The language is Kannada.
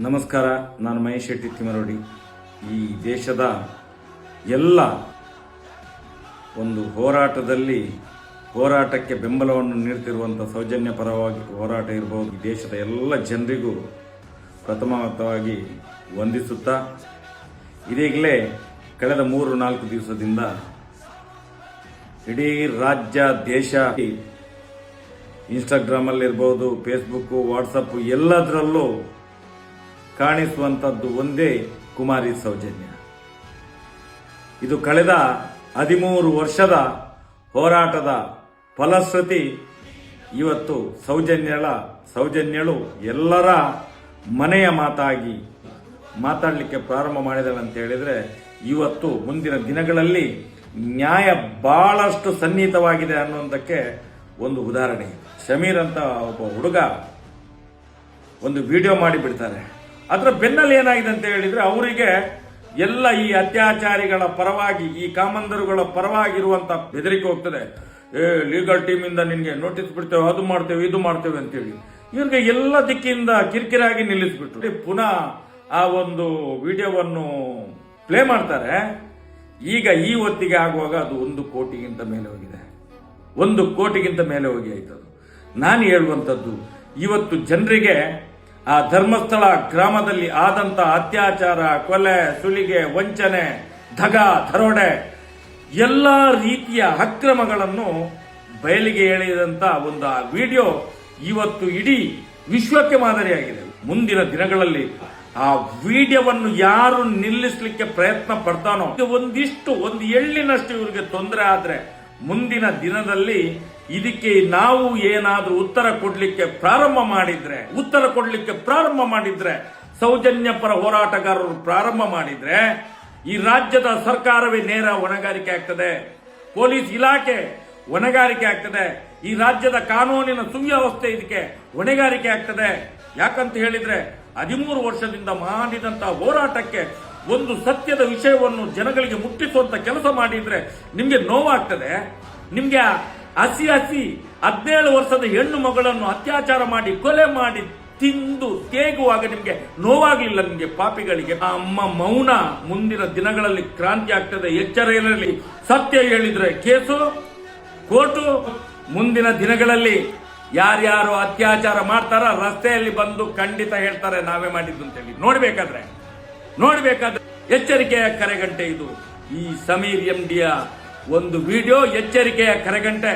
ನಮಸ್ಕಾರ, ನಾನು ಮಹೇಶ್ ಶೆಟ್ಟಿ ತಿಮರೋಡಿ. ಈ ದೇಶದ ಎಲ್ಲ ಒಂದು ಹೋರಾಟಕ್ಕೆ ಬೆಂಬಲವನ್ನು ನೀಡುತ್ತಿರುವಂಥ ಸೌಜನ್ಯ ಪರವಾಗಿ ಹೋರಾಟ ಇರಬಹುದು. ಈ ದೇಶದ ಎಲ್ಲ ಜನರಿಗೂ ಪ್ರಥಮವಾಗಿ ವಂದಿಸುತ್ತಾ, ಇದೀಗಲೇ ಕಳೆದ 3-4 ದಿವಸದಿಂದ ಇಡೀ ರಾಜ್ಯ ದೇಶ ಇನ್ಸ್ಟಾಗ್ರಾಮಲ್ಲಿರ್ಬೋದು, ಫೇಸ್ಬುಕ್ಕು, ವಾಟ್ಸಪ್ ಎಲ್ಲದರಲ್ಲೂ ಕಾಣಿಸುವಂಥದ್ದು ಒಂದೇ ಕುಮಾರಿ ಸೌಜನ್ಯ. ಇದು ಕಳೆದ 13 ವರ್ಷದ ಹೋರಾಟದ ಫಲಶ್ರುತಿ. ಇವತ್ತು ಸೌಜನ್ಯಳು ಎಲ್ಲರ ಮನೆಯ ಮಾತಾಗಿ ಮಾತಾಡಲಿಕ್ಕೆ ಪ್ರಾರಂಭ ಮಾಡಿದಳು ಅಂತ ಹೇಳಿದರೆ, ಇವತ್ತು ಮುಂದಿನ ದಿನಗಳಲ್ಲಿ ನ್ಯಾಯ ಬಹಳಷ್ಟು ಸನ್ನಿಹಿತವಾಗಿದೆ ಅನ್ನುವುದಕ್ಕೆ ಒಂದು ಉದಾಹರಣೆ. ಶಮೀರ್ ಅಂತ ಒಬ್ಬ ಹುಡುಗ ಒಂದು ವಿಡಿಯೋ ಮಾಡಿ ಬಿಡ್ತಾರೆ. ಅದರ ಬೆನ್ನಲ್ಲಿ ಏನಾಗಿದೆ ಅಂತ ಹೇಳಿದ್ರೆ, ಅವರಿಗೆ ಎಲ್ಲ ಈ ಅತ್ಯಾಚಾರಿಗಳ ಪರವಾಗಿ, ಈ ಕಾಮಂದರುಗಳ ಪರವಾಗಿರುವಂತ ಬೆದರಿಕೆ ಹೋಗ್ತದೆ. ಲೀಗಲ್ ಟೀಮ್ ಇಂದ ನಿನ್ಗೆ ನೋಟಿಸ್ ಬಿಡ್ತೇವೆ, ಅದು ಮಾಡ್ತೇವೆ, ಇದು ಮಾಡ್ತೇವೆ ಅಂತೇಳಿ ಇವ್ರಿಗೆ ಎಲ್ಲ ದಿಕ್ಕಿಂದ ಕಿರಿಕಿರಾಗಿ ನಿಲ್ಲಿಸ್ಬಿಟ್ಟು ಪುನಃ ಆ ಒಂದು ವಿಡಿಯೋವನ್ನು ಪ್ಲೇ ಮಾಡ್ತಾರೆ. ಈಗ ಈ ಹೊತ್ತಿಗೆ ಆಗುವಾಗ ಅದು 1 ಕೋಟಿಗಿಂತ ಮೇಲೆ ಹೋಗಿದೆ. 1 ಕೋಟಿಗಿಂತ ಮೇಲೆ ಹೋಗಿ ಆಯ್ತದು. ನಾನು ಹೇಳುವಂಥದ್ದು, ಇವತ್ತು ಜನರಿಗೆ ಆ ಧರ್ಮಸ್ಥಳ ಗ್ರಾಮದಲ್ಲಿ ಆದಂತ ಅತ್ಯಾಚಾರ, ಕೊಲೆ, ಸುಲಿಗೆ, ವಂಚನೆ, ದರೋಡೆ ಎಲ್ಲ ರೀತಿಯ ಅಕ್ರಮಗಳನ್ನು ಬಯಲಿಗೆ ಎಳೆದಂತ ಒಂದು ಆ ವಿಡಿಯೋ ಇವತ್ತು ಇಡೀ ವಿಶ್ವಕ್ಕೆ ಮಾದರಿಯಾಗಿದೆ. ಮುಂದಿನ ದಿನಗಳಲ್ಲಿ ಆ ವಿಡಿಯೋವನ್ನು ಯಾರು ನಿಲ್ಲಿಸಲಿಕ್ಕೆ ಪ್ರಯತ್ನ ಪಡ್ತಾನೋ, ಒಂದು ಎಳ್ಳಿನಷ್ಟು ಇವರಿಗೆ ತೊಂದರೆ ಆದ್ರೆ ಮುಂದಿನ ದಿನದಲ್ಲಿ ಇದಕ್ಕೆ ನಾವು ಏನಾದ್ರೂ ಉತ್ತರ ಕೊಡ್ಲಿಕ್ಕೆ ಪ್ರಾರಂಭ ಮಾಡಿದ್ರೆ ಸೌಜನ್ಯ ಪರ ಹೋರಾಟಗಾರರು ಪ್ರಾರಂಭ ಮಾಡಿದ್ರೆ ಈ ರಾಜ್ಯದ ಸರ್ಕಾರವೇ ನೇರ ಹೊಣೆಗಾರಿಕೆ ಆಗ್ತದೆ, ಪೊಲೀಸ್ ಇಲಾಖೆ ಹೊಣೆಗಾರಿಕೆ ಆಗ್ತದೆ, ಈ ರಾಜ್ಯದ ಕಾನೂನಿನ ಸುವ್ಯವಸ್ಥೆ ಇದಕ್ಕೆ ಹೊಣೆಗಾರಿಕೆ ಆಗ್ತದೆ. ಯಾಕಂತ ಹೇಳಿದ್ರೆ 13 ವರ್ಷದಿಂದ ಮಾಡಿದಂತಹ ಹೋರಾಟಕ್ಕೆ ಒಂದು ಸತ್ಯದ ವಿಷಯವನ್ನು ಜನಗಳಿಗೆ ಮುಟ್ಟಿಸುವಂತ ಕೆಲಸ ಮಾಡಿದ್ರೆ ನಿಮ್ಗೆ ನೋವಾಗ್ತದೆ. ನಿಮ್ಗೆ ಹಸಿ 17 ವರ್ಷದ ಹೆಣ್ಣು ಮಗಳನ್ನು ಅತ್ಯಾಚಾರ ಮಾಡಿ ಕೊಲೆ ಮಾಡಿ ತಿಂದು ತೇಗುವಾಗ ನಿಮ್ಗೆ ನೋವಾಗ್ಲಿಲ್ಲ? ನಿಮ್ಗೆ ಪಾಪಿಗಳಿಗೆ ಆ ಅಮ್ಮ ಮೌನ ಮುಂದಿನ ದಿನಗಳಲ್ಲಿ ಕ್ರಾಂತಿ ಆಗ್ತದೆ. ಎಚ್ಚರ ಇರಲಿ. ಸತ್ಯ ಹೇಳಿದ್ರೆ ಕೇಸು, ಕೋರ್ಟು. ಮುಂದಿನ ದಿನಗಳಲ್ಲಿ ಯಾರ್ಯಾರು ಅತ್ಯಾಚಾರ ಮಾಡ್ತಾರ ರಸ್ತೆಯಲ್ಲಿ ಬಂದು ಖಂಡಿತ ಹೇಳ್ತಾರೆ ನಾವೇ ಮಾಡಿದ್ದು ಅಂತೇಳಿ. ನೋಡ್ಬೇಕಾದ್ರೆ ಎಚ್ಚರಿಕೆಯ ಕರೆಗಂಟೆ ಇದು. ಈ ಸಮೀರ್ MDಯ ಒಂದು ವಿಡಿಯೋ ಎಚ್ಚರಿಕೆಯ ಕರೆಗಂಟೆ.